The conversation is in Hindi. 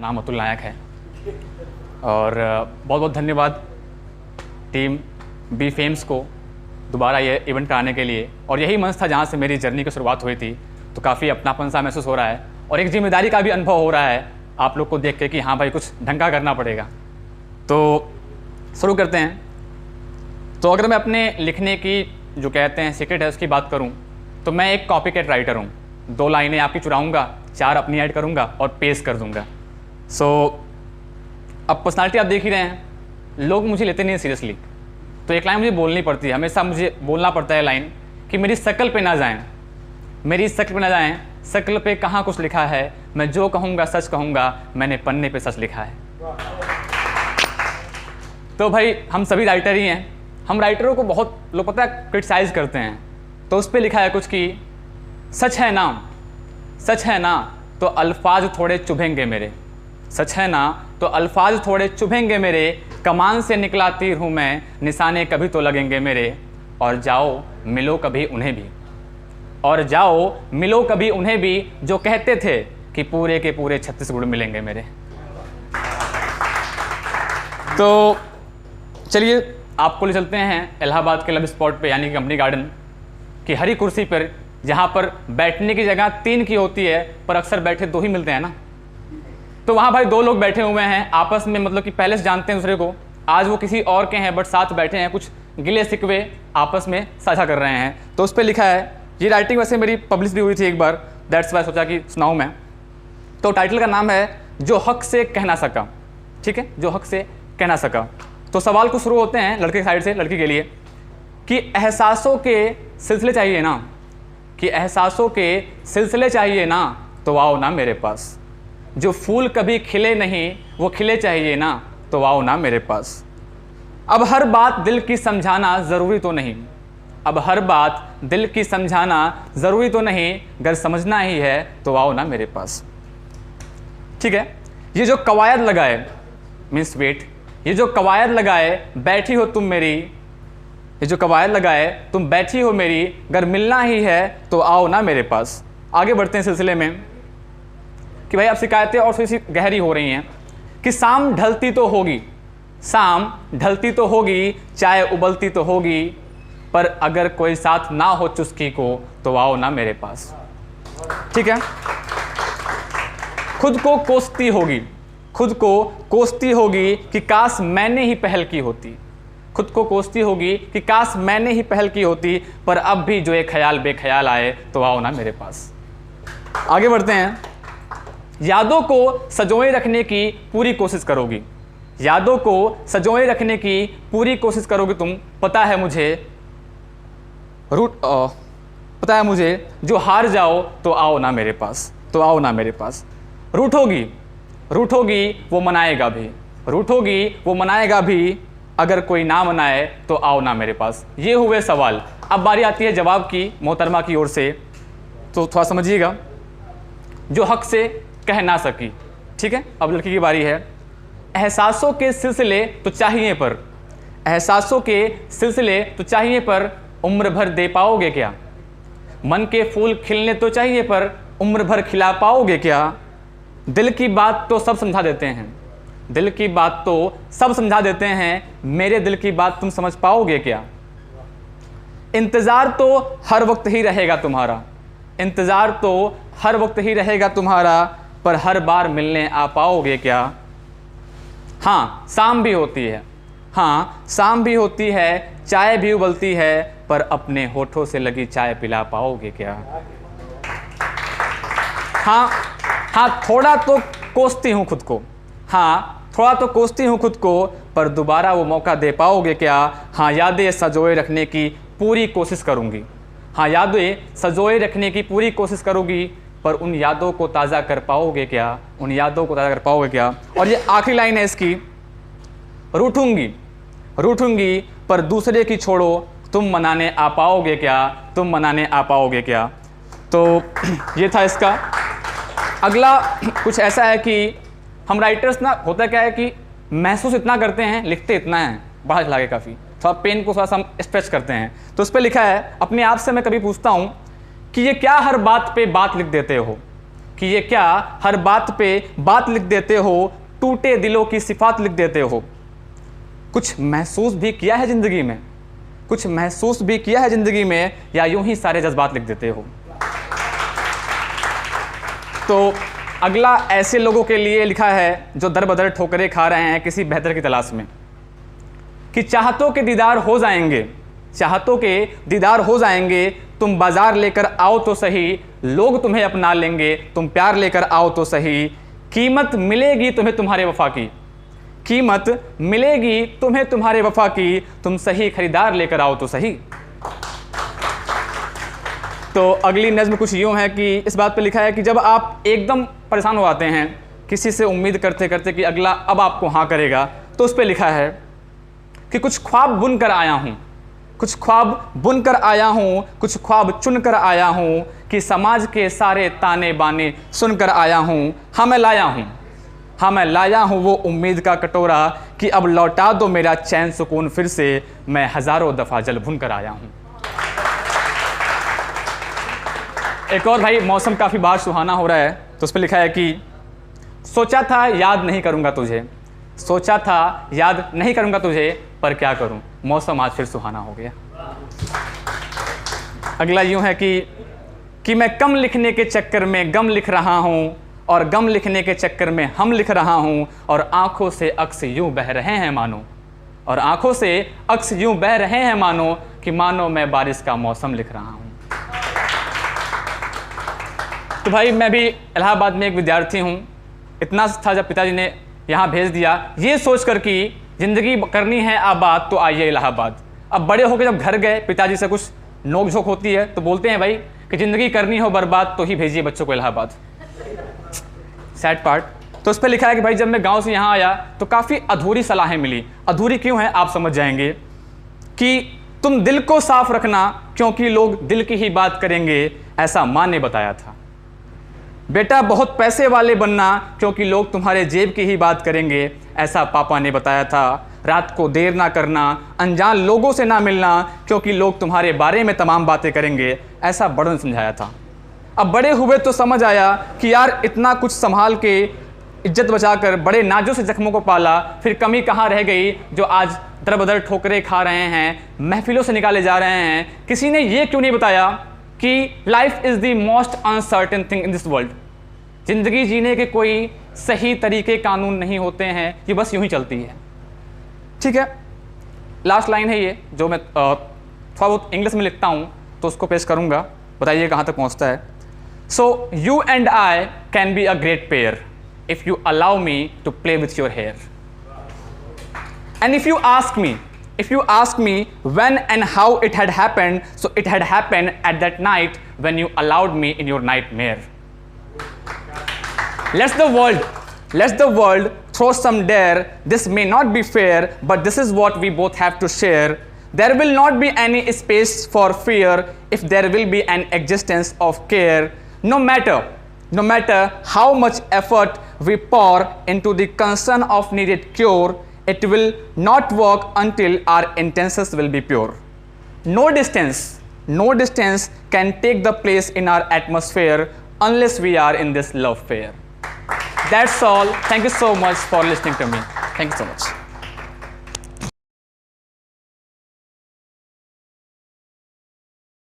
नाम अतुल नायक है और बहुत बहुत धन्यवाद टीम बी फेम्स को दोबारा ये इवेंट कराने के लिए। और यही मंच था जहाँ से मेरी जर्नी की शुरुआत हुई थी, तो काफ़ी अपनापन सा महसूस हो रहा है और एक जिम्मेदारी का भी अनुभव हो रहा है आप लोग को देख के कि हाँ भाई कुछ ढंग का करना पड़ेगा। तो शुरू करते हैं। तो अगर मैं अपने लिखने की जो कहते हैं सीक्रेट है उसकी बात करूँ तो मैं एक कॉपी कैट राइटर हूँ। 2 लाइनें आपकी चुराऊँगा, 4 अपनी ऐड करूँगा और पेस्ट कर दूँगा। अब पर्सनालिटी आप देख ही रहे हैं, लोग मुझे लेते नहीं सीरियसली, तो एक लाइन मुझे बोलनी पड़ती है, हमेशा मुझे बोलना पड़ता है लाइन कि मेरी शक्ल पे ना जाएं, मेरी शक्ल पे ना जाएं। शक्ल पे कहाँ कुछ लिखा है, मैं जो कहूँगा सच कहूँगा, मैंने पन्ने पे सच लिखा है। तो भाई हम सभी राइटर ही हैं। हम राइटरों को बहुत लोग पता है क्रिटिसाइज़ करते हैं, तो उस पर लिखा है कुछ कि सच है ना, सच है ना तो अल्फाज थोड़े चुभेंगे मेरे, सच है ना तो अल्फाज थोड़े चुभेंगे मेरे, कमान से निकला तीर हूँ मैं, निशाने कभी तो लगेंगे मेरे। और जाओ मिलो कभी उन्हें भी, और जाओ मिलो कभी उन्हें भी जो कहते थे कि पूरे के पूरे 36 गुण मिलेंगे मेरे। तो चलिए आपको ले चलते हैं इलाहाबाद के लब स्पॉट पे, यानी कि कंपनी गार्डन की हरी कुर्सी पर, जहाँ पर बैठने की जगह 3 की होती है पर अक्सर बैठे 2 ही मिलते हैं ना। तो वहाँ भाई 2 लोग बैठे हुए हैं आपस में, मतलब कि पहले से जानते हैं दूसरे को, आज वो किसी और के हैं बट साथ बैठे हैं, कुछ गिले शिकवे आपस में साझा कर रहे हैं। तो उस पर लिखा है, ये राइटिंग वैसे मेरी पब्लिश भी हुई थी एक बार, दैट्स वाई सोचा कि सुनाऊँ मैं। तो टाइटल का नाम है जो हक से कह ना सका। ठीक है, जो हक से कह ना सका। तो सवाल कुछ शुरू होते हैं लड़के की साइड से लड़की के लिए कि एहसासों के सिलसिले चाहिए ना, कि एहसासों के सिलसिले चाहिए ना तो आओ ना मेरे पास। जो फूल कभी खिले नहीं वो खिले चाहिए ना तो आओ ना मेरे पास। अब हर बात दिल की समझाना ज़रूरी तो नहीं, अब हर बात दिल की समझाना ज़रूरी तो नहीं, अगर समझना ही है तो आओ ना मेरे पास। ठीक है, ये जो कवायद लगाए मीन्स वेट, ये जो कवायद लगाए बैठी हो तुम मेरी, ये जो कवायद लगाए तुम बैठी हो मेरी, अगर मिलना ही है तो आओ ना मेरे पास। आगे बढ़ते हैं सिलसिले में कि भाई अब शिकायतें और थोड़ी सी गहरी हो रही हैं कि शाम ढलती तो होगी, शाम ढलती तो होगी, चाय उबलती तो होगी, पर अगर कोई साथ ना हो चुस्की को तो आओ ना मेरे पास। ठीक है, खुद को कोसती होगी, खुद को कोसती होगी कि काश मैंने ही पहल की होती, खुद को कोसती होगी कि काश मैंने ही पहल की होती, पर अब भी जो एक ख्याल बेख्याल आए तो आओ ना मेरे पास। आगे बढ़ते हैं। यादों को सजोए रखने की पूरी कोशिश करोगी, यादों को सजोए रखने की पूरी कोशिश करोगी तुम, पता है मुझे पता है मुझे, जो हार जाओ तो आओ ना मेरे पास, तो आओ ना मेरे पास। रूठोगी, रूठोगी वो मनाएगा भी, रूठोगी वो मनाएगा भी, अगर कोई ना मनाए तो आओ ना मेरे पास। ये हुए सवाल। अब बारी आती है जवाब की मोहतरमा की ओर से, तो थोड़ा समझिएगा। जो हक से कह ना सकी। ठीक है, अब लड़की की बारी है। एहसासों के सिलसिले तो चाहिए पर, एहसासों के सिलसिले तो चाहिए पर, उम्र भर दे पाओगे क्या। मन के फूल खिलने तो चाहिए पर, उम्र भर खिला पाओगे क्या। दिल की बात तो सब समझा देते हैं, दिल की बात तो सब समझा देते हैं, मेरे दिल की बात तुम समझ पाओगे क्या। इंतज़ार तो हर वक्त ही रहेगा तुम्हारा, इंतज़ार तो हर वक्त ही रहेगा तुम्हारा, पर हर बार मिलने आ पाओगे क्या। हाँ शाम भी होती है, हाँ शाम भी होती है, चाय भी उबलती है, पर अपने होठों से लगी चाय पिला पाओगे क्या। हाँ थोड़ा तो कोसती हूँ खुद को, हाँ थोड़ा तो कोसती हूँ खुद को, पर दोबारा वो मौका दे पाओगे क्या। हाँ यादें सजोए रखने की पूरी कोशिश करूँगी, हाँ यादें सजोए रखने की पूरी कोशिश करूँगी, पर उन यादों को ताज़ा कर पाओगे क्या, उन यादों को ताज़ा कर पाओगे क्या। और ये आखिरी लाइन है इसकी, रूठूंगी, रूठूंगी पर दूसरे की छोड़ो, तुम मनाने आ पाओगे क्या, तुम मनाने आ पाओगे क्या। तो ये था इसका। अगला कुछ ऐसा है कि हम राइटर्स ना, होता क्या है कि महसूस इतना करते हैं लिखते इतना है, बढ़ा चला के काफ़ी थोड़ा पेन को थोड़ा सा हम स्ट्रेच करते हैं। तो उस पर लिखा है, अपने आप से मैं कभी पूछता हूँ कि ये क्या हर बात पे बात लिख देते हो, कि ये क्या हर बात पे बात लिख देते हो, टूटे दिलों की सिफात लिख देते हो। कुछ महसूस भी किया है ज़िंदगी में? कुछ महसूस भी किया है ज़िंदगी में, या यूं ही सारे जज्बात लिख देते हो? तो अगला ऐसे लोगों के लिए लिखा है जो दर बदर ठोकरें खा रहे हैं किसी बेहतर की तलाश में, कि चाहतों के दीदार हो जाएंगे, चाहतों के दीदार हो जाएंगे, तुम बाजार लेकर आओ तो सही, लोग तुम्हें अपना लेंगे, तुम प्यार लेकर आओ तो सही, कीमत मिलेगी तुम्हें तुम्हारे वफा की, कीमत मिलेगी तुम्हें तुम्हारे वफा की, तुम सही खरीदार लेकर आओ तो सही। तो अगली नज़्म कुछ यूँ है कि इस बात पे लिखा है कि जब आप एकदम परेशान हो आते हैं किसी से उम्मीद करते करते कि अगला अब आपको हाँ करेगा, तो उस पे लिखा है कि कुछ ख्वाब बुन कर आया हूँ, कुछ ख्वाब बुन कर आया हूँ, कुछ ख्वाब चुन कर आया हूँ, कि समाज के सारे ताने बाने सुन कर आया हूँ। हाँ मैं लाया हूँ, हाँ मैं लाया हूँ वो उम्मीद का कटोरा, कि अब लौटा दो मेरा चैन सुकून फिर से, मैं हज़ारों दफ़ा जल भुन कर आया हूँ। एक और भाई, मौसम काफ़ी बाहर सुहाना हो रहा है, तो उस पर लिखा है कि सोचा था याद नहीं करूँगा तुझे, सोचा था याद नहीं करूँगा तुझे, पर क्या करूँ मौसम आज फिर सुहाना हो गया। अगला यूँ है कि मैं कम लिखने के चक्कर में गम लिख रहा हूँ, और गम लिखने के चक्कर में हम लिख रहा हूँ, और आँखों से अक्स यूँ बह रहे हैं मानो, और आँखों से अक्स यूँ बह रहे हैं मानो, कि मानो मैं बारिश का मौसम लिख रहा हूँ। तो भाई मैं भी इलाहाबाद में एक विद्यार्थी हूँ। इतना था जब पिताजी ने यहाँ भेज दिया, ये सोच कर कि ज़िंदगी करनी है आबाद तो आइए इलाहाबाद। अब बड़े होकर जब घर गए, पिताजी से कुछ नोक झोंक होती है, तो बोलते हैं भाई कि ज़िंदगी करनी हो बर्बाद तो ही भेजिए बच्चों को इलाहाबाद। Sad part. तो उस पर लिखा है कि भाई जब मैं गाँव से यहाँ आया तो काफ़ी अधूरी सलाहें मिली। अधूरी क्यों है आप समझ जाएंगे, कि तुम दिल को साफ रखना क्योंकि लोग दिल की ही बात करेंगे, ऐसा माँ ने बताया था। बेटा बहुत पैसे वाले बनना क्योंकि लोग तुम्हारे जेब की ही बात करेंगे, ऐसा पापा ने बताया था। रात को देर ना करना, अनजान लोगों से ना मिलना क्योंकि लोग तुम्हारे बारे में तमाम बातें करेंगे, ऐसा बड़ों ने समझाया था। अब बड़े हुए तो समझ आया कि यार इतना कुछ संभाल के इज्जत बचाकर बड़े नाजुक से जख्मों को पाला, फिर कमी कहाँ रह गई जो आज दर बदर ठोकरें खा रहे हैं, महफिलों से निकाले जा रहे हैं। किसी ने ये क्यों नहीं बताया कि life is the most uncertain thing in this world. ज़िंदगी जीने के कोई सही तरीके कानून नहीं होते हैं, ये बस यूं ही चलती है। ठीक है, लास्ट लाइन है ये, जो मैं थोड़ा बहुत इंग्लिश में लिखता हूँ तो उसको पेश करूँगा, बताइए कहाँ तक पहुँचता है। So you and I can be a great pair if you allow me to play with your hair, and if you ask me when and how it had happened, so it had happened at that night when you allowed me in your nightmare. Let the world throw some dare. This may not be fair, but this is what we both have to share. There will not be any space for fear if there will be an existence of care. No matter how much effort we pour into the concern of needed cure, it will not work until our intentions will be pure. No distance can take the place in our atmosphere unless we are in this love fair. That's all. Thank you so much for listening to me. Thank you so much.